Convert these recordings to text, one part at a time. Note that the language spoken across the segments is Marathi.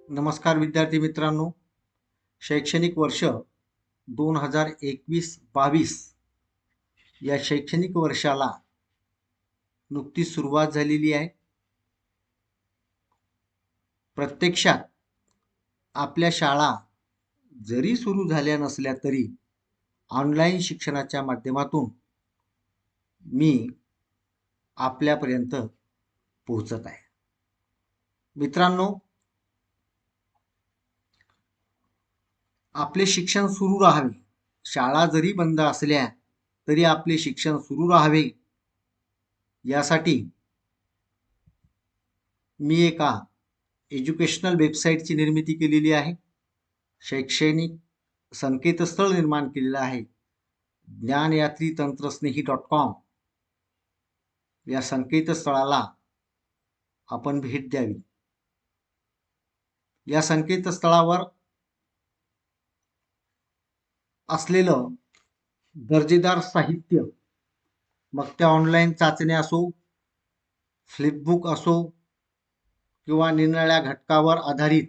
नमस्कार विद्यार्थी मित्रांनो, शैक्षणिक वर्ष 2021-22 या शैक्षणिक वर्षाला नुकतीच सुरुवात झालेली आहे. प्रत्यक्षात आपल्या शाळा जरी सुरू झाल्या नसल्या तरी ऑनलाईन शिक्षणाच्या माध्यमातून मी आपल्यापर्यंत पोहोचत आहे. मित्रांनो, आपले शिक्षण सुरू राहावे, शाळा जरी बंद असल्या तरी आपले शिक्षण सुरू राहावे यासाठी मी एका एज्युकेशनल वेबसाईटची निर्मिती केलेली आहे. शैक्षणिक संकेतस्थळ निर्माण केलेलं आहे. ज्ञानयात्रीतंत्रस्नेही.com या संकेतस्थळाला आपण भेट द्यावी. या संकेतस्थळावर असलेलं दर्जेदार साहित्य, मग त्या ऑनलाईन चाचण्या असो, फ्लिपबुक असो किंवा निरनिराळ्या घटकावर आधारित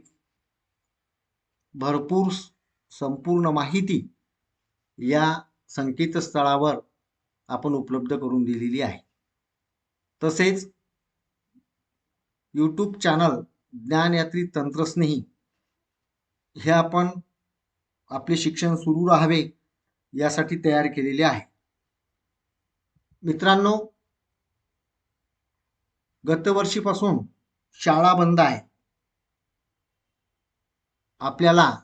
भरपूर संपूर्ण माहिती या संकेतस्थळावर आपण उपलब्ध करून दिलेली आहे. तसेच यूट्यूब चॅनल ज्ञानयात्री तंत्रस्नेही हे आपण आपले शिक्षण सुरू राहावे यासाठी तयार केलेले आहे. मित्रांनो, गतवर्षीपासून शाळा बंद आहे. आपल्याला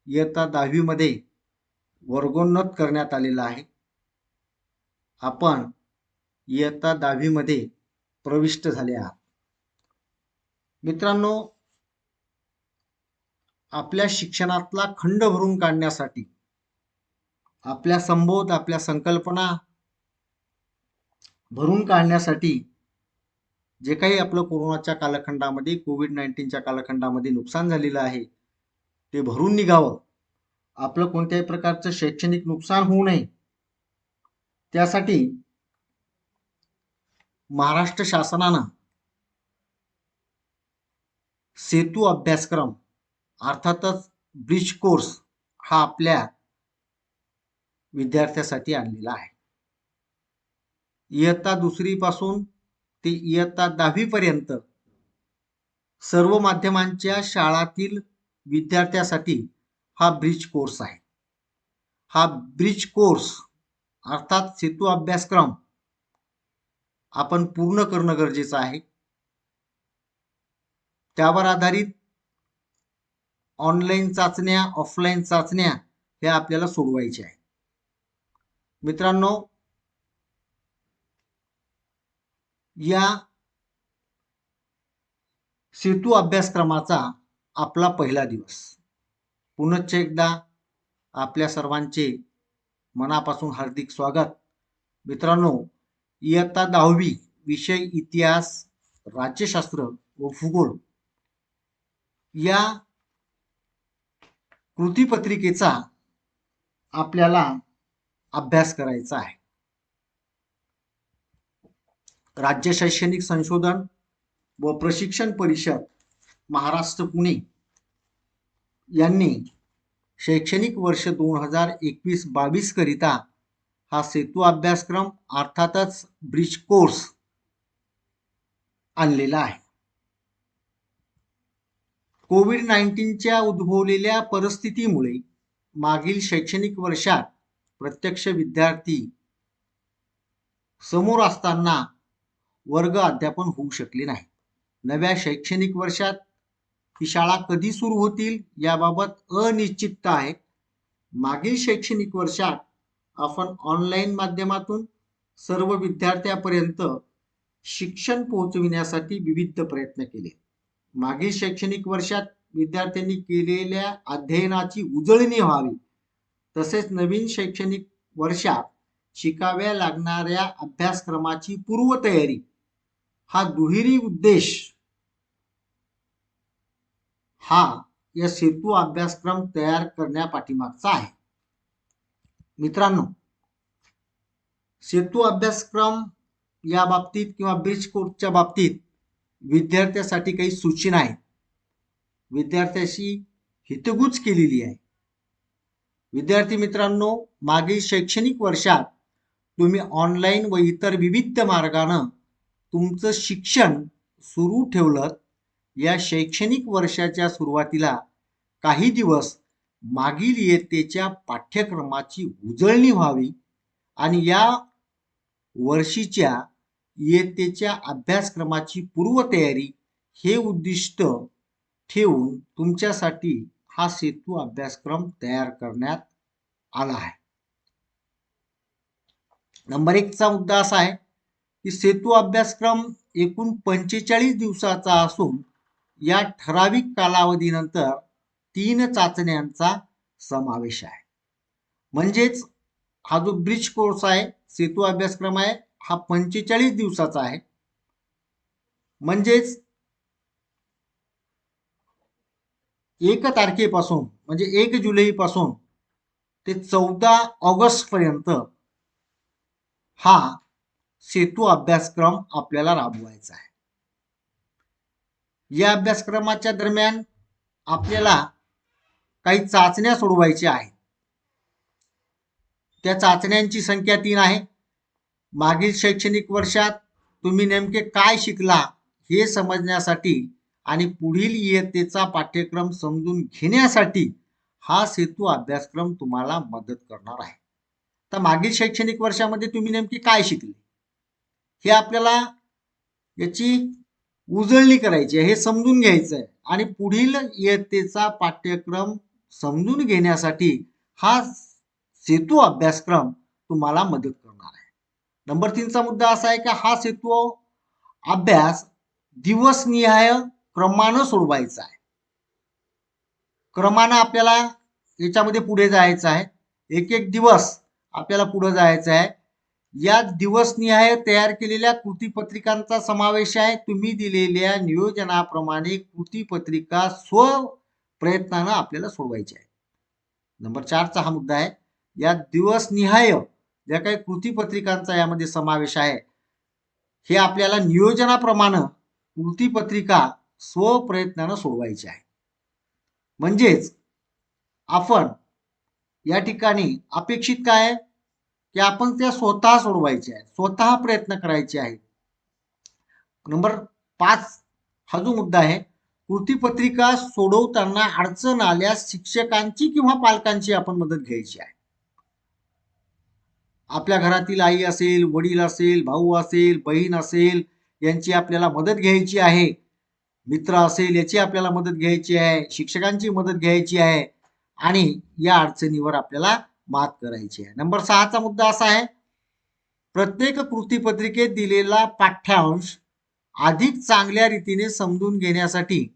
इयत्ता 10वी मध्ये वर्गोन्नत करण्यात आलेला आहे. आपण इयत्ता 10वी मध्ये प्रविष्ट झाले आहात. मित्रांनो, आपल्या शिक्षणातला खंड भरून काढण्यासाठी, आपल्या संबोध, आपल्या संकल्पना भरून काढण्यासाठी जे काही आपलं कोरोनाच्या कालखंडामध्ये, कोविड-19च्या कालखंडामध्ये नुकसान झालेलं आहे ते भरून निघावं, आपलं कोणत्याही प्रकारचं शैक्षणिक नुकसान होऊ नये, त्यासाठी महाराष्ट्र शासनानं सेतू अभ्यासक्रम अर्थातच ब्रिज कोर्स हा आपल्या विद्यार्थ्यासाठी आणलेला आहे. इयत्ता 2री पासून ते इयत्ता 10वी पर्यंत सर्व माध्यमांच्या शाळातील विद्यार्थ्यासाठी हा ब्रिज कोर्स आहे. हा ब्रिज कोर्स अर्थात सेतू अभ्यासक्रम आपण पूर्ण करणं गरजेचं आहे. त्यावर आधारित ऑनलाईन चाचण्या, ऑफलाईन चाचण्या हे आपल्याला सोडवायच्या आहे. मित्रांनो, या सेतू अभ्यासक्रमाचा आपला पहिला दिवस. पुनश्च एकदा आपल्या सर्वांचे मनापासून हार्दिक स्वागत. मित्रांनो, इयत्ता 10वी विषय इतिहास, राज्यशास्त्र व भूगोल या कृतीपत्रिकेचा आपल्याला अभ्यास करायचा आहे. राज्य शैक्षणिक संशोधन व प्रशिक्षण परिषद महाराष्ट्र पुणे यांनी शैक्षणिक वर्ष 2021-22 करिता हा सेतू अभ्यासक्रम अर्थातच ब्रिज कोर्स आणलेला आहे. कोविड-19च्या उद्भवलेल्या परिस्थितीमुळे मागील शैक्षणिक वर्षात प्रत्यक्ष विद्यार्थी समोर असताना वर्ग अध्यापन होऊ शकले नाही. नव्या शैक्षणिक वर्षात ही शाळा कधी सुरू होतील याबाबत अनिश्चितता आहे. मागील शैक्षणिक वर्षात आपण ऑनलाईन माध्यमातून सर्व विद्यार्थ्यांपर्यंत शिक्षण पोहोचविण्यासाठी विविध प्रयत्न केले. मागील शैक्षणिक वर्षात विद्यार्थ्यांनी केलेल्या अध्ययनाची उजळणी व्हावी, तसेच नवीन शैक्षणिक वर्षात शिकाव्या लागणाऱ्या अभ्यासक्रमाची पूर्वतयारी हा दुहेरी उद्देश हा या सेतू अभ्यासक्रम तयार करण्यापाठीमागचा आहे. मित्रांनो, सेतू अभ्यासक्रम या बाबतीत किंवा ब्रिज कोर्सच्या बाबतीत विद्यार्थ्यासाठी काही सूचना आहेत. विद्यार्थ्याशी हितगुज केलेली आहे. विद्यार्थी मित्रांनो, मागील शैक्षणिक वर्षात तुम्ही ऑनलाईन व इतर विविध मार्गानं तुमचं शिक्षण सुरू ठेवलं. या शैक्षणिक वर्षाच्या सुरुवातीला काही दिवस मागील इयत्तेच्या पाठ्यक्रमाची उजळणी व्हावी आणि या वर्षीच्या इयत्तेच्या अभ्यासक्रमाची पूर्वतयारी हे उद्दिष्ट ठेवून तुमच्यासाठी हा सेतू अभ्यासक्रम तयार करण्यात आला आहे. नंबर 1चा मुद्दा असा आहे की सेतू अभ्यासक्रम एकूण 45 दिवसाचा असून या ठराविक कालावधीनंतर 3 चाचण्यांचा समावेश आहे. म्हणजेच हा जो ब्रिज कोर्स आहे, सेतू अभ्यासक्रम आहे, हा 45 दिवसाचा आहे. म्हणजेच 1 तारखेपासून म्हणजे 1 जुलैपासून ते 14 ऑगस्ट पर्यंत हा सेतू अभ्यासक्रम आपल्याला राबवायचा आहे. या अभ्यासक्रमाच्या दरम्यान आपल्याला काही चाचण्या सोडवायच्या आहेत. त्या चाचण्यांची संख्या 3 आहे. मागील शैक्षणिक वर्षात तुम्ही नेमके काय शिकला हे समजण्यासाठी आणि पुढील इयत्तेचा पाठ्यक्रम समजून घेण्यासाठी हा सेतू अभ्यासक्रम तुम्हाला मदत करणार आहे. तर मागील शैक्षणिक वर्षामध्ये तुम्ही नेमके काय शिकले हे आपल्याला याची उजळणी करायची आहे, हे समजून घ्यायचं आहे आणि पुढील इयत्तेचा पाठ्यक्रम समजून घेण्यासाठी हा सेतू अभ्यासक्रम तुम्हाला मदत करणार आहे. नंबर 3चा मुद्दा असा आहे की हा सेतू अभ्यास दिवसनिहाय क्रमानं सोडवायचा आहे. क्रमानं आपल्याला याच्यामध्ये पुढे जायचं आहे. एक एक दिवस आपल्याला पुढे जायचं आहे. या दिवसनिहाय तयार केलेल्या कृतीपत्रिकांचा समावेश आहे. तुम्ही दिलेल्या नियोजनाप्रमाणे कृतीपत्रिका प्रयत्नानं आपल्याला सोडवायची आहे. नंबर 4चा हा मुद्दा आहे. या दिवसनिहाय ज्या काही कृतीपत्रिकांचा यामध्ये समावेश आहे, हे आपल्याला नियोजनाप्रमाणे कृतीपत्रिका स्वप्रयत्नानं सोडवायची आहे. म्हणजेच आपण या ठिकाणी अपेक्षित काय आहे की आपण त्या स्वतः सोडवायच्या आहेत, स्वतः प्रयत्न करायचे आहेत. नंबर 5 हा जो मुद्दा आहे, कृतीपत्रिका सोडवताना अडचण आल्यास शिक्षकांची किंवा पालकांची आपण मदत घ्यायची आहे. आपल्या घरातील आई असेल, वडील असेल, भाऊ असेल, बहीण असेल, यांची आपल्याला मदत घ्यायची आहे. मित्र असेल याची आपल्याला मदत घ्यायची आहे, शिक्षकांची मदत घ्यायची आहे आणि या अडचणीवर आपल्याला मात करायची आहे. नंबर 6चा मुद्दा असा आहे, प्रत्येक कृतीपत्रिकेत दिलेला पाठ्यांश अधिक चांगल्या रीतीने समजून घेण्यासाठी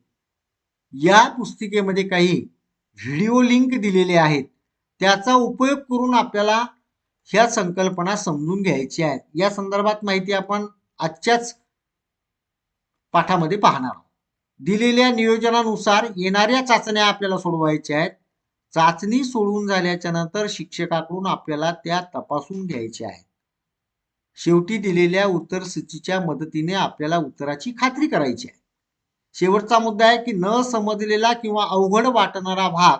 या पुस्तिकेमध्ये काही व्हिडिओ लिंक दिलेले आहेत. त्याचा उपयोग करून आपल्याला ह्या संकल्पना समजून घ्यायची आहेत. या संदर्भात माहिती आपण आजच्याच पाठामध्ये पाहणार आहोत. दिलेल्या नियोजनानुसार येणाऱ्या चाचण्या आपल्याला सोडवायच्या आहेत. चाचणी सोडवून झाल्याच्या नंतर शिक्षकाकडून आपल्याला त्या तपासून घ्यायच्या आहेत. शेवटी दिलेल्या उत्तर सूचीच्या मदतीने आपल्याला उत्तराची खात्री करायची आहे. शेवटचा मुद्दा आहे की न समजलेला किंवा अवघड वाटणारा भाग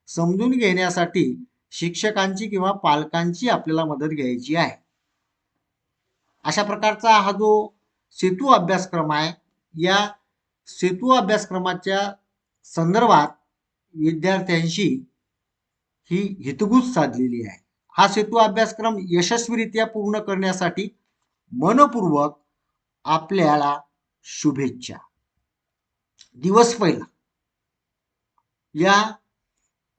समजून घेण्यासाठी शिक्षकांची किंवा पालकांची आपल्याला मदत घ्यायची आहे. अशा प्रकारचा हा जो सेतू अभ्यासक्रम आहे, या सेतू अभ्यासक्रमाच्या संदर्भात विद्यार्थ्यांशी ही हितगुज साधलेली आहे. हा सेतू अभ्यासक्रम यशस्वीरित्या पूर्ण करण्यासाठी मनपूर्वक आपल्याला शुभेच्छा. दिवस पहिला, या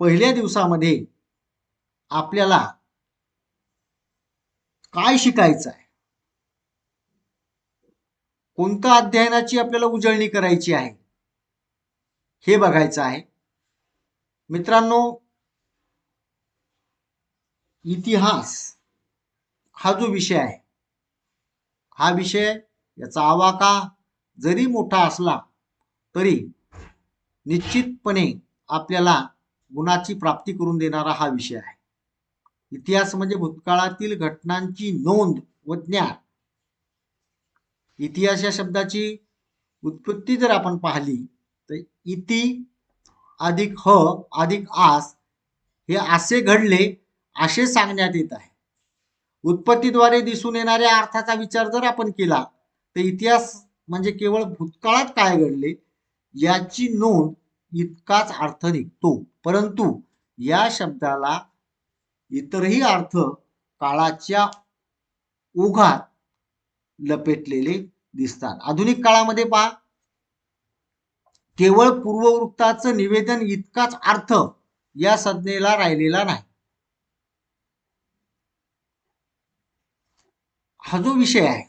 पहिल्या दिवसामध्ये आपल्याला काय शिकायचं आहे, कोणत्या अध्ययनाची आपल्याला उजळणी करायची आहे हे बघायचं आहे. मित्रांनो, इतिहास हा जो विषय आहे, हा विषय याचा आवाका जरी मोठा असला तरी निश्चितपणे आपल्याला गुणाची प्राप्ती करून देणारा हा विषय आहे. इतिहास म्हणजे भूतकाळातील घटनांची नोंद व ज्ञान. इतिहास या शब्दाची उत्पत्ती जर आपण पाहिली तर इति अधिक ह अधिक आस हे असे घडले असे सांगण्यात येत आहे. उत्पत्तीद्वारे दिसून येणाऱ्या अर्थाचा विचार जर आपण केला तर इतिहास म्हणजे केवळ भूतकाळात काय घडले याची नोंद इतकाच अर्थ निघतो. परंतु या शब्दाला इतरही अर्थ काळाच्या ओघात लपेटलेले दिसतात. आधुनिक काळामध्ये पहा, केवळ पूर्ववृत्ताचं निवेदन इतकाच अर्थ या संज्ञेला राहिलेला नाही. हा जो विषय आहे,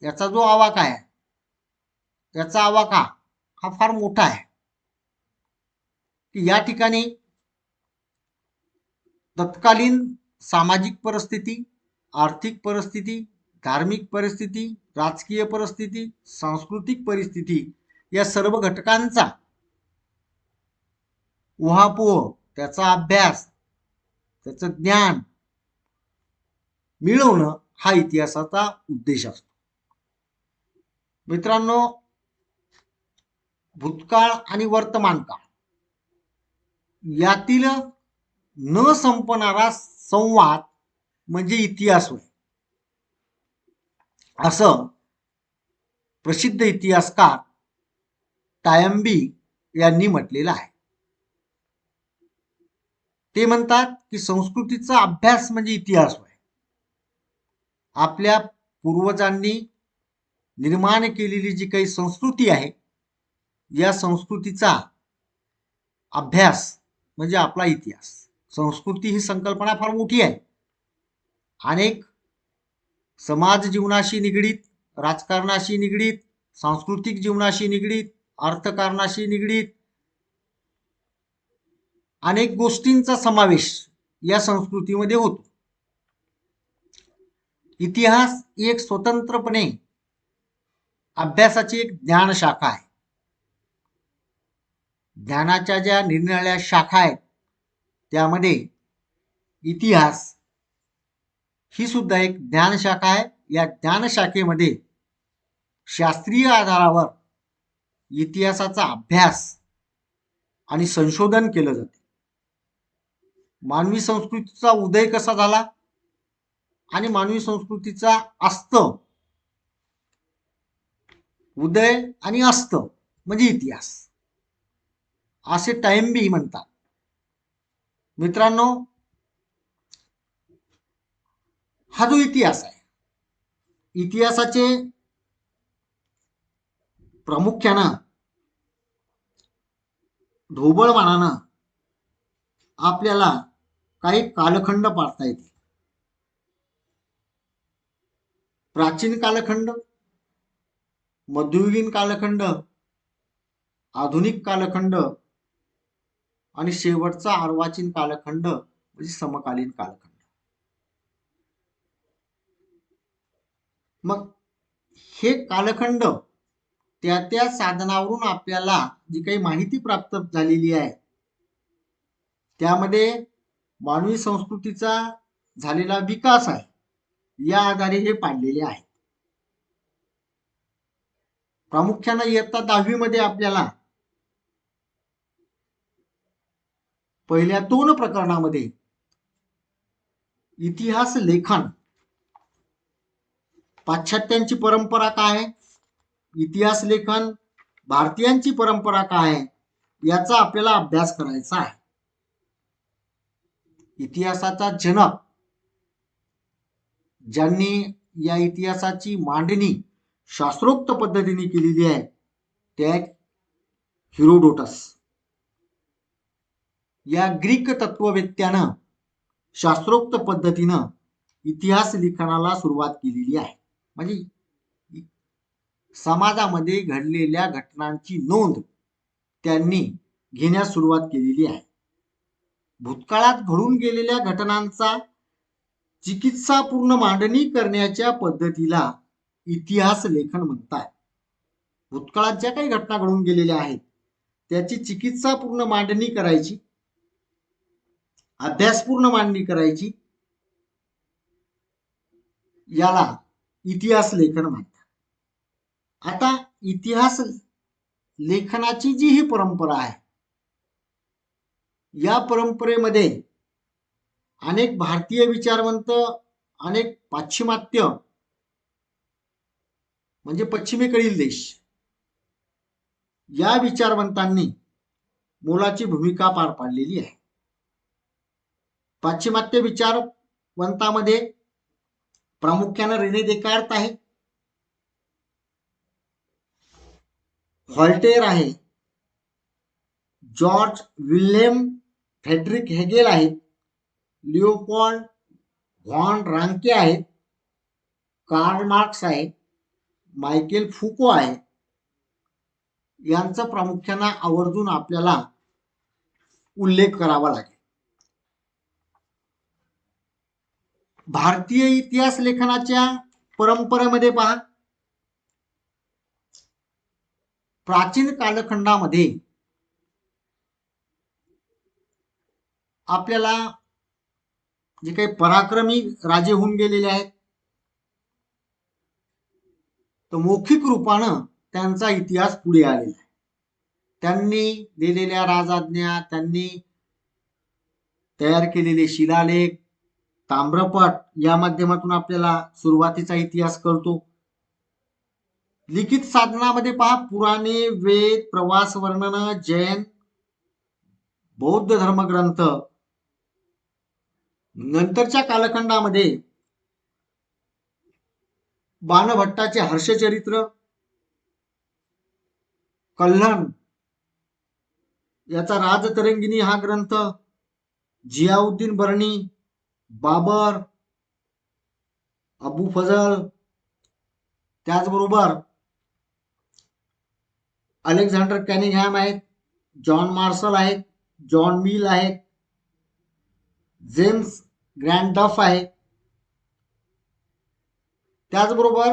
याचा जो आवाका आहे, याचा आवाका हा फार मोठा आहे की या ठिकाणी तत्कालीन सामाजिक परिस्थिती, आर्थिक परिस्थिती, धार्मिक परिस्थिती, राजकीय परिस्थिती, सांस्कृतिक परिस्थिती या सर्व घटकांचा उहापोह, त्याचा अभ्यास, त्याचं ज्ञान मिळवणं हा इतिहासाचा उद्देश असतो. मित्रांनो, भूतकाळ आणि वर्तमान काळ यातील न संपणारा संवाद म्हणजे इतिहास होय, असं प्रसिद्ध इतिहासकार टायम्बी यांनी म्हटलेलं आहे. ते म्हणतात की संस्कृतीचा अभ्यास म्हणजे इतिहास होय. आपल्या पूर्वजांनी निर्माण केलेली जी काही संस्कृती आहे, या संस्कृतीचा अभ्यास म्हणजे आपला इतिहास. संस्कृती ही संकल्पना फार मोठी आहे. अनेक समाज जीवनाशी निगडीत, राजकारणाशी निगडीत, सांस्कृतिक जीवनाशी निगडीत, अर्थकारणाशी निगडीत अनेक गोष्टींचा समावेश या संस्कृतीमध्ये होतो. इतिहास एक स्वतंत्रपणे अभ्यासाची एक ज्ञान शाखा आहे. ज्ञानाच्या ज्या निरनिराळ्या शाखा आहेत त्यामध्ये इतिहास ही सुद्धा एक ज्ञानशाखा आहे. या ज्ञानशाखेमध्ये शास्त्रीय आधारावर इतिहासाचा अभ्यास आणि संशोधन केलं जाते. मानवी संस्कृतीचा उदय कसा झाला आणि मानवी संस्कृतीचा अस्त, उदय आणि अस्त म्हणजे इतिहास, असे टाइम्बी म्हणतात. मित्रांनो, हा जो इतिहास आहे, इतिहासाचे प्रामुख्यानं ढोबळमानानं आपल्याला काही कालखंड पाडता येते. प्राचीन कालखंड, मध्ययुगीन कालखंड, आधुनिक कालखंड आणि शेवटचा अर्वाचीन कालखंड म्हणजे समकालीन कालखंड. मग हे कालखंड त्या त्या साधनावरून आपल्याला जी काही माहिती प्राप्त झालेली आहे त्यामध्ये मानवी संस्कृतीचा झालेला विकास आहे, या आधारे हे पाडलेले आहे. प्रामुख्याने इयत्ता 10वी मध्ये आपल्याला पहिल्या 2 प्रकरणामध्ये इतिहास लेखन, पाश्चात्यांची परंपरा काय आहे, इतिहास लेखन भारतीयांची परंपरा काय आहे, याचा आपल्याला अभ्यास करायचा आहे. इतिहासाचा जनक, ज्यांनी या इतिहासाची मांडणी शास्त्रोक्त पद्धतीने केलेली आहे, ते हेरोडोटस. या ग्रीक तत्ववेत्यानं शास्त्रोक्त पद्धतीनं इतिहास लिखाणाला सुरुवात केलेली आहे. म्हणजे समाजामध्ये घडलेल्या घटनांची नोंद त्यांनी घेण्यास सुरुवात केलेली आहे. भूतकाळात घडून गेलेल्या घटनांचा चिकित्सापूर्ण मांडणी करण्याच्या पद्धतीला इतिहास लेखन म्हणतात. भूतकाळात ज्या काही घटना घडून गेलेल्या आहेत त्याची चिकित्सापूर्ण मांडणी करायची, अभ्यासपूर्ण मांडणी करायची, याला इतिहास लेखन म्हणतात. आता इतिहास लेखनाची जी ही परंपरा आहे या परंपरेमध्ये अनेक भारतीय विचारवंत, अनेक पाश्चिमात्य म्हणजे पश्चिमेकडील देश या विचारवंतांनी मोलाची भूमिका पार पाडलेली आहे. पाश्चिमात्य विचारवंतामध्ये प्रामुख्याने रेने देकार्त आहे, व्हॉल्टेअर आहे, जॉर्ज विल्हेम फ्रेडरिक हेगेल आहेत, लिओपोल्ड व्हॉन रांके आहेत, कार्ल मार्क्स आहे, मायकेल फुको आहे. यांचा प्रामुख्याने आवर्जून आपल्याला उल्लेख करावा लागेल. भारतीय इतिहास लेखनाच्या परंपरेमध्ये पहा, प्राचीन कालखंडामध्ये आपल्याला जे काही पराक्रमी राजे होऊन गेलेले आहेत, तर मौखिक रूपानं त्यांचा इतिहास पुढे आलेला आहे. त्यांनी दिलेल्या राजआज्ञा, त्यांनी तयार केलेले शिलालेख, ताम्रपट या माध्यमातून आपल्याला सुरुवातीचा इतिहास कळतो. लिखित साधनामध्ये पहा, पुराणे, वेद, प्रवास वर्णन, जैन, बौद्ध धर्मग्रंथ. नंतरच्या कालखंडामध्ये बाणभट्टाचे हर्षचरित्र, कल्हण याचा राजतरंगिणी हा ग्रंथ, जियाउद्दीन बर्नी, बाबर, अबू फजल, त्याचबरोबर अलेक्झांडर कॅनिंगहॅम आहेत, जॉन मार्शल आहेत, जॉन मिल आहेत, जेम्स ग्रँडफ आहे. त्याचबरोबर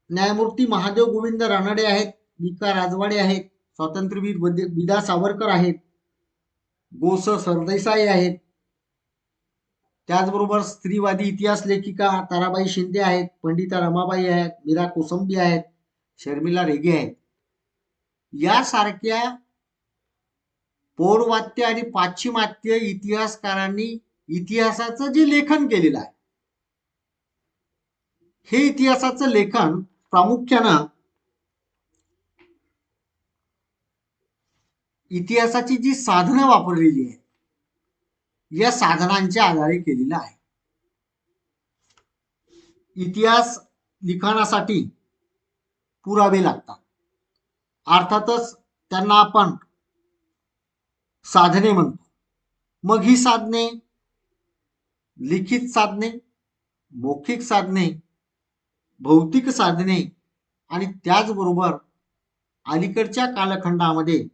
न्यायमूर्ती महादेव गोविंद रानडे आहेत, विका राजवाडे आहेत, स्वातंत्र्यवीर विदा सावरकर आहेत, गो स सरदेसाई आहेत. त्याचबरोबर स्त्रीवादी इतिहास लेखिका ताराबाई शिंदे आहेत, पंडिता रमाबाई आहेत, मीरा कोसंबी आहेत, शर्मिला रेगे आहेत. यासारख्या पौर्वात्य आणि पाश्चिमात्य इतिहासकारांनी इतिहासाचं जे लेखन केलेलं आहे, हे इतिहासाचं लेखन प्रामुख्यानं इतिहासाची जी साधनं वापरलेली आहेत, या साधनांच्या आधारे केलेलं आहे. इतिहास लिखाणासाठी पुरावे लागतात. अर्थातच त्यांना आपण साधने म्हणतो. मग ही साधने लिखित साधने, मौखिक साधने, भौतिक साधने आणि त्याचबरोबर अलीकडच्या कालखंडामध्ये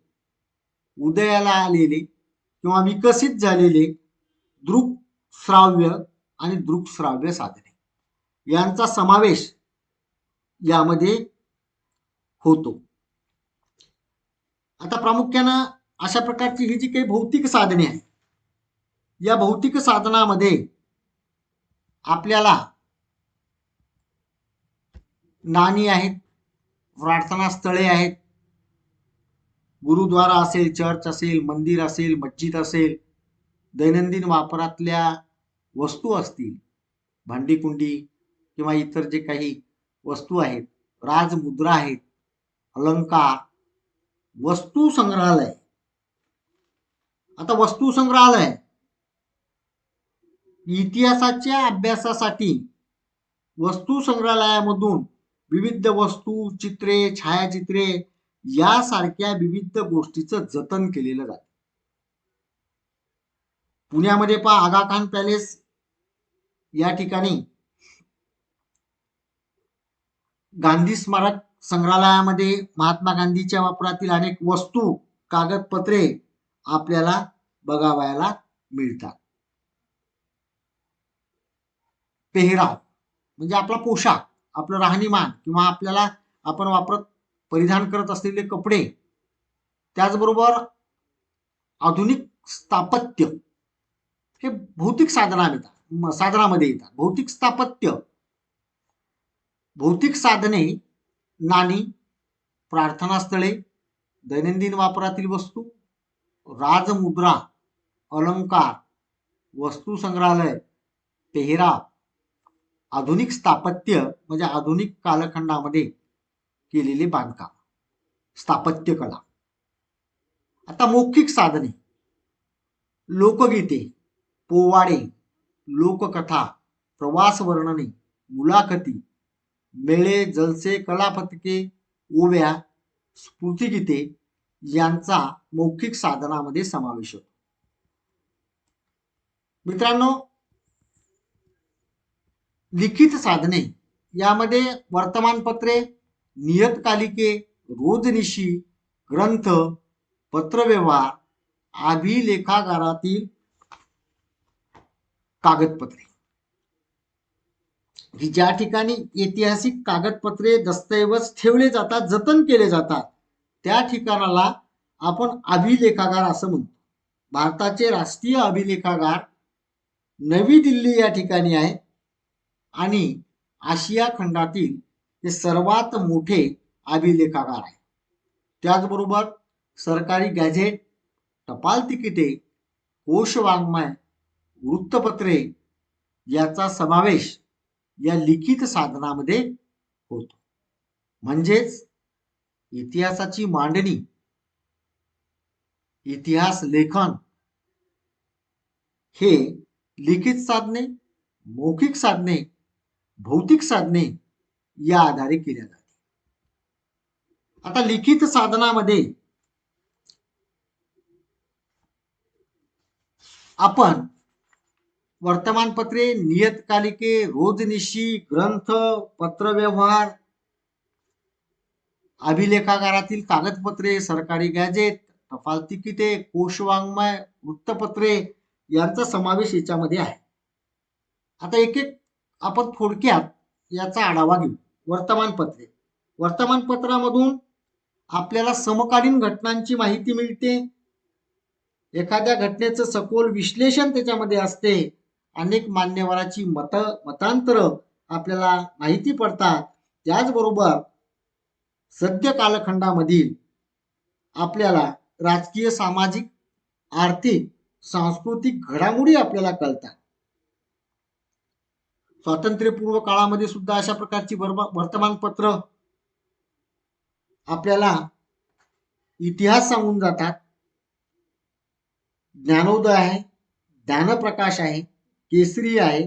उदयाला आलेले किंवा विकसित झालेले दृक्श्राव्य आणि दृकश्राव्य साधने यांचा समावेश यामध्ये होतो. आता प्रामुख्यानं अशा प्रकारची ही जी काही भौतिक साधने आहेत, या भौतिक साधनामध्ये आपल्याला नाणी आहेत, प्रार्थना स्थळे आहेत, गुरुद्वारा असेल, चर्च असेल, मंदिर असेल, मस्जिद असेल, दैनंदिन वापरातल्या वस्तू असतील, भांडीकुंडी किंवा इतर जे काही वस्तू आहेत, राजमुद्रा आहेत, अलंकार, वस्तू संग्रहालय. आता वस्तू संग्रहालय इतिहासाच्या अभ्यासासाठी वस्तू संग्रहालयामधून विविध वस्तू, चित्रे, छायाचित्रे यासारख्या विविध गोष्टीचं जतन केलेलं जातं. पुण्यामध्ये पहा, आगा खान पॅलेस या ठिकाणी गांधी स्मारक संग्रहालयामध्ये महात्मा गांधीच्या वापरातील अनेक वस्तू, कागदपत्रे आपल्याला बघावयाला मिळतात. पेहराव म्हणजे आपला पोशाख, आपलं राहणीमान किंवा आपल्याला आपण परिधान करत असलेले कपडे, त्याचबरोबर आधुनिक स्थापत्य हे भौतिक साधनामध्ये येतात. भौतिक स्थापत्य, भौतिक साधने, नाणी, प्रार्थना स्थळे, दैनंदिन वापरातील वस्तू, राजमुद्रा अलंकार, वस्तू संग्रहालय, पेहराव, आधुनिक स्थापत्य म्हणजे आधुनिक कालखंडामध्ये केलेले बांधकाम, स्थापत्य कला. आता मौखिक साधने, लोकगीते, पोवाडे, लोककथा, प्रवास वर्णने, मुलाखती, मेळे, जलसे, कलापथके, ओव्या, स्फूर्तिगीते यांचा मौखिक साधनामध्ये समावेश होतो. मित्रांनो, लिखित साधने यामध्ये वर्तमानपत्रे, नियतकालिके, रोजनिशी, ग्रंथ, पत्रव्यवहार, अभिलेखागारातील कागदपत्रे, ही ज्या ठिकाणी ऐतिहासिक कागदपत्रे, दस्तऐवज ठेवले जातात, जतन केले जातात, त्या ठिकाणाला आपण अभिलेखागार असं म्हणतो. भारताचे राष्ट्रीय अभिलेखागार नवी दिल्ली या ठिकाणी आहे आणि आशिया खंडातील हे सर्वात मोठे अभिलेखागार आहे. त्याचबरोबर सरकारी गॅझेट, टपाल तिकिटे, कोश वाङ्मय, वृत्तपत्रे याचा समावेश या लिखित साधनामध्ये होतो. म्हणजेच इतिहासाची मांडणी, इतिहास लेखन हे लिखित साधने, मौखिक साधने, भौतिक साधने या आधारे केल्या जाते. आता लिखित साधनामध्ये आपण वर्तमानपत्रे, नियतकालिके, रोजनिशी, ग्रंथ, पत्रव्यवहार, अभिलेखागारातील कागदपत्रे, सरकारी गॅझेट, टपाल तिकिटे, कोशवाङ्मय, वृत्तपत्रे यांचा समावेश याच्यामध्ये आहे. आता एक एक आपण थोडक्यात याचा आढावा घेऊ. वर्तमानपत्रे, वर्तमानपत्रामधून आपल्याला समकालीन घटनांची माहिती मिळते. एखाद्या घटनेचं सखोल विश्लेषण त्याच्यामध्ये असते. अनेक मान्यवरांची मतांतर आपल्याला माहिती पडतात. त्याचबरोबर सद्य कालखंडामधील आपल्याला राजकीय, सामाजिक, आर्थिक, सांस्कृतिक घडामोडी आपल्याला कळतात. स्वातंत्र्यपूर्व काळामध्ये सुद्धा अशा प्रकारची वर्तमानपत्र आपल्याला इतिहास सांगून जातात. ज्ञानोदय आहे, ज्ञानप्रकाश आहे, केसरी आहे,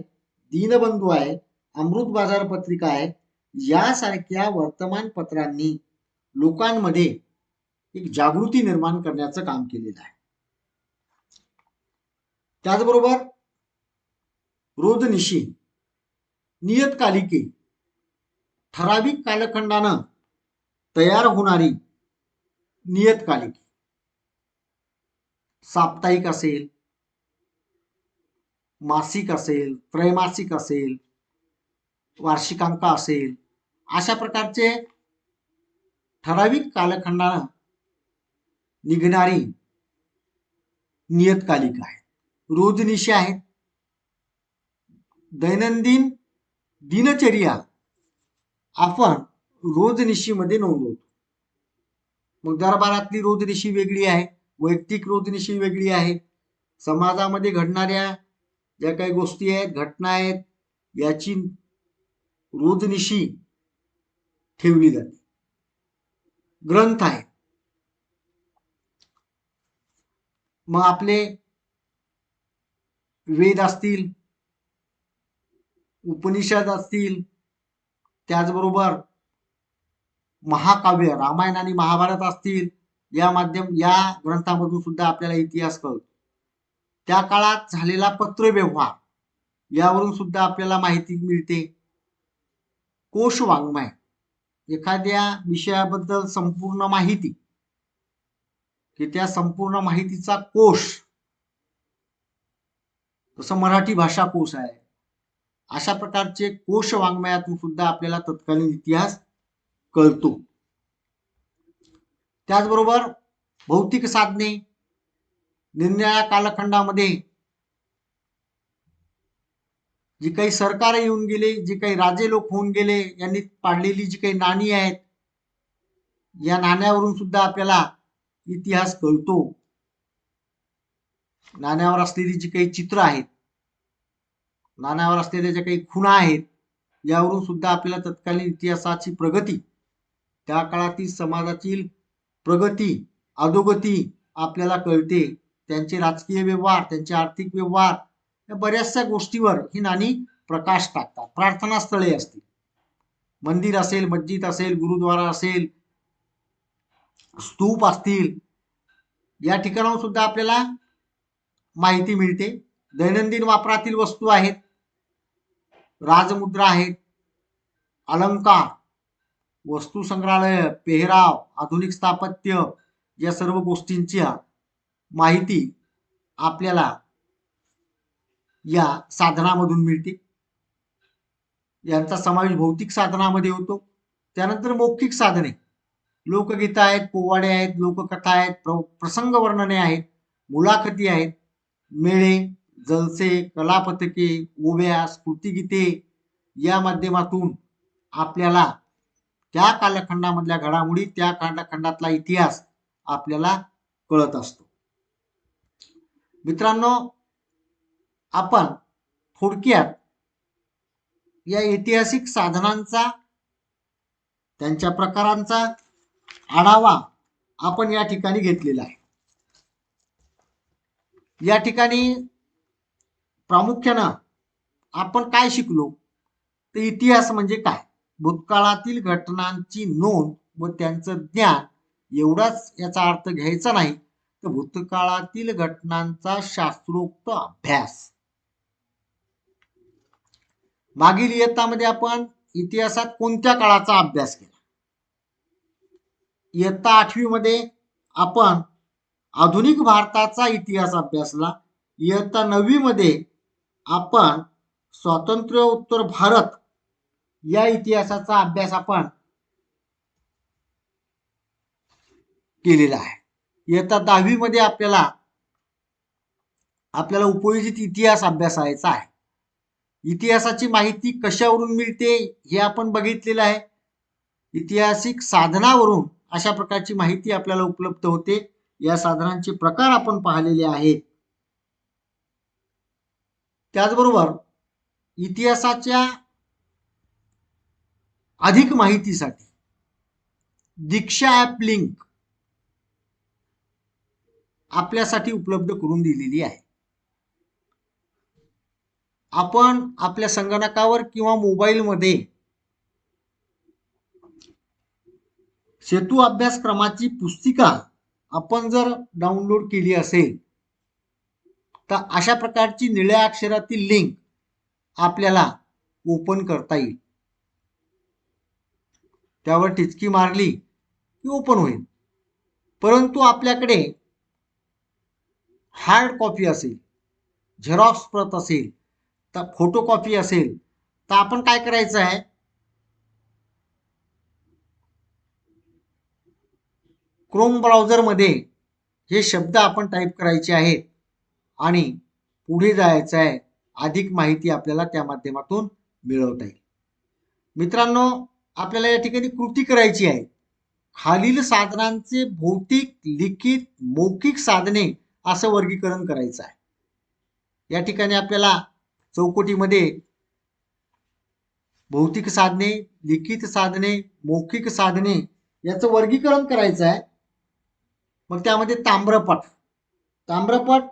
दीनबंधू आहे, अमृत बाजार पत्रिका आहे. यासारख्या वर्तमानपत्रांनी लोकांमध्ये एक जागृती निर्माण करण्याचं काम केलेलं आहे. त्याचबरोबर रोजनिशी, नियतकालिके, ठराविक कालखंडानं तयार होणारी नियतकालिके, साप्ताहिक असेल, मासिक असेल, त्रैमासिक असेल, वार्षिकांक असेल, अशा प्रकारचे ठराविक कालखंडानं निघणारी नियतकालिका आहे. रोजनिशी आहेत, दैनंदिन दिनचर्या आपण रोजनिशीमध्ये नोंदवतो. मग दरबारातली रोजनिशी वेगळी आहे, वैयक्तिक रोजनिशी वेगळी आहे. समाजामध्ये घडणाऱ्या ज्या काही गोष्टी आहेत, घटना आहेत, याची रोजनिशी ठेवली जाते. ग्रंथ आहे, मग आपले वेद असतील, उपनिषद असतील, त्याचबरोबर महाकाव्य रामायण आणि महाभारत असतील, या ग्रंथामधून सुद्धा आपल्याला इतिहास कळतो. त्या काळात झालेला पत्रव्यवहार यावरून सुद्धा आपल्याला माहिती मिळते. कोश वाङ्मय, एखाद्या विषयाबद्दल संपूर्ण माहिती, की त्या संपूर्ण माहितीचा कोश, जसं मराठी भाषा कोश आहे, अशा प्रकारचे कोश वाङ्मयातून सुद्धा आपल्याला तत्कालीन इतिहास कळतो. त्याचबरोबर भौतिक साधने, निरनिराळ्या कालखंडामध्ये जी काही सरकार येऊन गेले, जे काही राजे लोक होऊन गेले, यांनी पाडलेली जी काही नाणी आहेत, या नाण्यावरून सुद्धा आपल्याला इतिहास कळतो. नाण्यावर असलेली जी काही चित्र आहेत, नाण्यावर असलेल्या ज्या काही खुणा आहेत, यावरून सुद्धा आपल्याला तत्कालीन इतिहासाची प्रगती, त्या काळातील समाजातील प्रगती, अधोगती आपल्याला कळते. त्यांचे राजकीय व्यवहार, त्यांचे आर्थिक व्यवहार, या बऱ्याचशा गोष्टीवर ही नाणी प्रकाश टाकतात. प्रार्थनास्थळे असतील, मंदिर असेल, मस्जिद असेल, गुरुद्वारा असेल, स्तूप असतील, या ठिकाणाहून सुद्धा आपल्याला माहिती मिळते. दैनंदिन वापरातील वस्तू आहेत, राजमुद्रा आहेत, अलंकार, वस्तू संग्रहालय, पेहराव, आधुनिक स्थापत्य, या सर्व गोष्टींची माहिती आपल्याला या साधनामधून मिळते. यांचा समावेश भौतिक साधनामध्ये होतो. त्यानंतर मौखिक साधने, लोकगीतं आहेत, पोवाडे आहेत, लोककथा आहेत, प्रसंग वर्णने आहेत, मुलाखती आहेत, मेळे, जलसे, कलापथके, ओव्या, स्फूर्तिगीते, या माध्यमातून आपल्याला त्या कालखंडामधल्या घडामोडी, त्या कालखंडातला इतिहास आपल्याला कळत असतो. मित्रांनो, आपण थोडक्यात या ऐतिहासिक साधनांचा, त्यांच्या प्रकारांचा आढावा आपण या ठिकाणी घेतलेला आहे. या ठिकाणी प्रामुख्यानं आपण काय शिकलो, तर इतिहास म्हणजे काय, भूतकाळातील घटनांची नोंद व त्यांचं ज्ञान, एवढाच याचा अर्थ घ्यायचा नाही, तर भूतकाळातील घटनांचा शास्त्रोक्त अभ्यास. मागील इयत्तामध्ये आपण इतिहासात कोणत्या काळाचा अभ्यास केला? इयत्ता 8वी मध्ये आपण आधुनिक भारताचा इतिहास अभ्यासला. इयत्ता 9वी मध्ये आपण स्वातंत्र्योत्तर भारत या इतिहासाचा अभ्यास आपण केलेला आहे. इयत्ता 10वी मध्ये आपल्याला उपयोजित इतिहास अभ्यासायचा आहे. इतिहासाची माहिती कशावरून मिळते हे आपण बघितलेलं आहे. ऐतिहासिक साधनावरून अशा प्रकारची माहिती आपल्याला उपलब्ध होते. या साधनांचे प्रकार आपण पाहिलेले आहेत. त्याचबरोबर इतिहासाच्या अधिक माहितीसाठी दीक्षा ॲप लिंक आपल्यासाठी उपलब्ध करून दिलेली आहे. आपण आपल्या संगणकावर किंवा मोबाईलमध्ये सेतू अभ्यासक्रमाची पुस्तिका आपण जर डाउनलोड केली असेल, तर अशा प्रकारची निळ्या अक्षरातील लिंक आपल्याला ओपन करता येईल. त्यावर टिचकी मारली की ओपन होईल. परंतु आपल्याकडे हार्ड कॉपी असेल, झेरॉक्स प्रत असेल, तर फोटो कॉपी असेल, तर आपण काय करायचं आहे, क्रोम ब्राउझरमध्ये हे शब्द आपण टाईप करायचे आहेत आणि पुढे जायचं आहे. अधिक माहिती आपल्याला त्या माध्यमातून मिळवता येईल. मित्रांनो, आपल्याला या ठिकाणी कृती करायची आहे. खालील साधनांचे भौतिक, लिखित, मौखिक साधने असं वर्गीकरण करायचं आहे. या ठिकाणी आपल्याला चौकटीमध्ये भौतिक साधने, लिखित साधने, मौखिक साधने याचं वर्गीकरण करायचं आहे. मग त्यामध्ये ताम्रपट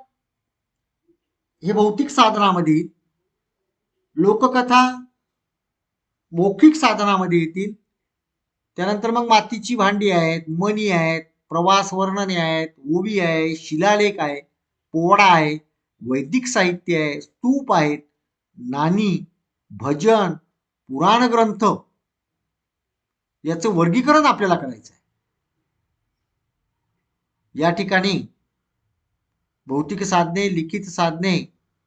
हे भौतिक साधनामध्ये, लोककथा मौखिक साधनामध्ये येतील. त्यानंतर मग मातीची भांडी आहेत, मणी आहेत, प्रवास वर्णने आहेत, ओवी आहे, शिलालेख आहे, पोवाडा आहे, वैदिक साहित्य आहे, स्तूप आहेत, नाणी, भजन, पुराण ग्रंथ याचं वर्गीकरण आपल्याला करायचं आहे. या ठिकाणी भौतिक साधने, लिखित साधने,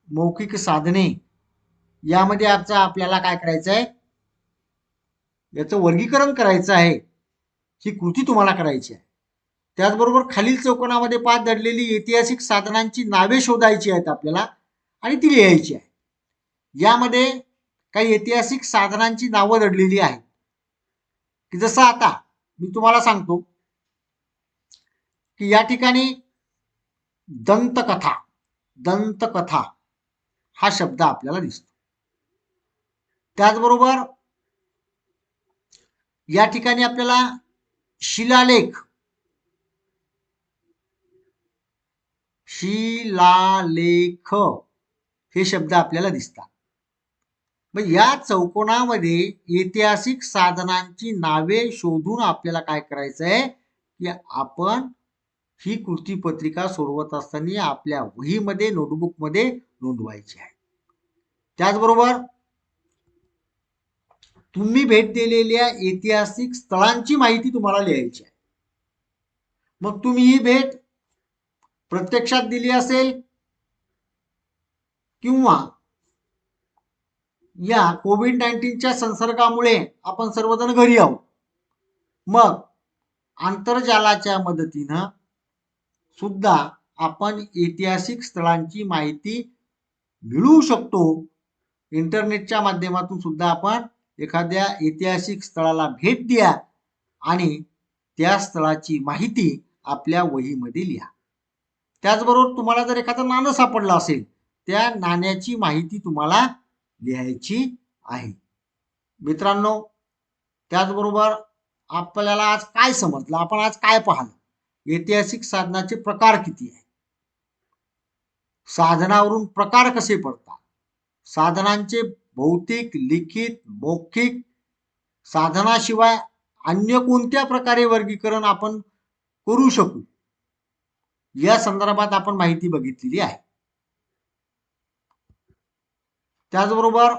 मौखिक साधने यामध्ये आपल्याला काय करायचं आहे, याचं वर्गीकरण करायचं आहे. ही कृती तुम्हाला करायची आहे. त्याचबरोबर खालील चौकोनामध्ये पाच दडलेली ऐतिहासिक साधनांची नावे शोधायची आहेत आपल्याला आणि ती लिहायची आहे. यामध्ये काही ऐतिहासिक साधनांची नावं दडलेली आहेत, की जसं आता मी तुम्हाला सांगतो की या ठिकाणी दंतकथा, दंतकथा हा शब्द आपल्याला दिसतो. त्याचबरोबर या ठिकाणी आपल्याला शिलालेख हे शब्द आपल्याला दिसतात. मग या चौकोनामध्ये ऐतिहासिक साधनांची नावे शोधून आपल्याला काय करायचं आहे की आपण ही कृती पत्रिका सोडवत असताना आपल्या वहीमध्ये नोटबुकमध्ये नोंदवायची आहे. त्याचबरोबर तुम्ही भेट दिलेल्या ऐतिहासिक स्थळांची माहिती तुम्हाला लिहायची आहे. मग तुम्ही ही भेट प्रत्यक्षात दिली असेल किंवा या कोविड-19च्या संसर्गामुळे आपण सर्वजण घरी आहोत. मग आंतरजालाच्या मदतीनं सुद्धा आपण ऐतिहासिक स्थळांची माहिती मिळवू शकतो. इंटरनेटच्या माध्यमातून सुद्धा आपण एखाद्या ऐतिहासिक स्थळाला भेट द्या आणि त्या स्थळाची माहिती आपल्या वहीमध्ये लिहा. त्याचबरोबर तुम्हाला जर एखादं नाणं सापडलं असेल त्या नाण्याची माहिती तुम्हाला लिहायची आहे. मित्रांनो, त्याचबरोबर आपल्याला आज काय समजलं, आपण आज काय पाहिलं, ऐतिहासिक साधनाचे प्रकार किती आहे, साधनावरून प्रकार कसे पडतात, साधनांचे भौतिक, लिखित, मौखिक, साधनाशिवाय अन्य कोणत्या प्रकारे वर्गीकरण आपण करू शकू या संदर्भात आपण माहिती बघितलेली आहे. त्याचबरोबर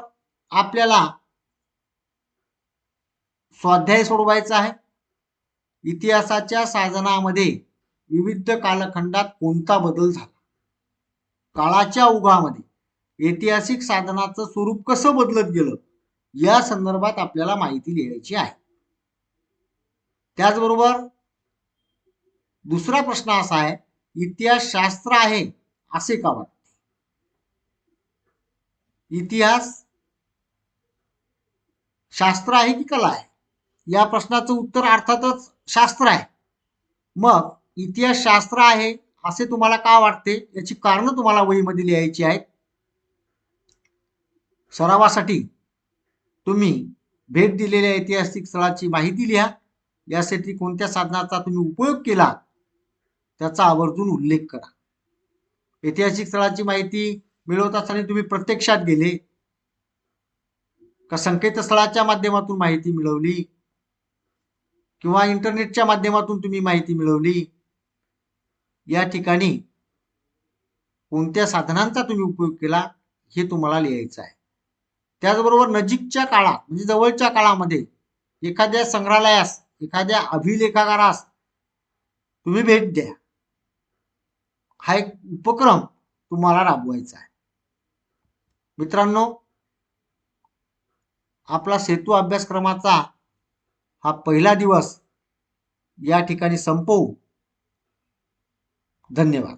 आपल्याला स्वाध्याय सोडवायचा आहे. इतिहासाच्या साधनामध्ये विविध कालखंडात कोणता बदल झाला, काळाच्या ओघामध्ये ऐतिहासिक साधनाचं स्वरूप कसं बदलत गेलं या संदर्भात आपल्याला माहिती लिहायची आहे. त्याचबरोबर दुसरा प्रश्न असा आहे, इतिहास शास्त्र आहे असे का वाटते? इतिहास शास्त्र आहे की कला आहे? या प्रश्नाचं उत्तर अर्थातच शास्त्र आहे. मग इतिहास शास्त्र आहे असे तुम्हाला का वाटते याची कारणं तुम्हाला वहीमध्ये लिहायची आहेत. सरावासाठी तुम्ही भेट दिलेल्या ऐतिहासिक स्थळाची माहिती लिहा. यासाठी कोणत्या साधनाचा तुम्ही उपयोग केला त्याचा आवर्जून उल्लेख करा. ऐतिहासिक स्थळाची माहिती मिळवत असताना तुम्ही प्रत्यक्षात गेले का संकेतस्थळाच्या माध्यमातून माहिती मिळवली किंवा इंटरनेटच्या माध्यमातून तुम्ही माहिती मिळवली, या ठिकाणी कोणत्या साधनांचा तुम्ही उपयोग केला हे तुम्हाला लिहायचं आहे. त्याचबरोबर नजीकच्या काळात म्हणजे जवळच्या काळामध्ये एखाद्या संग्रहालयास, एखाद्या अभिलेखागारास तुम्ही भेट द्या, हा एक उपक्रम तुम्हाला राबवायचा आहे. मित्रांनो, आपला सेतू अभ्यासक्रमाचा हा पहिला दिवस या ठिकाणी संपवू. धन्यवाद.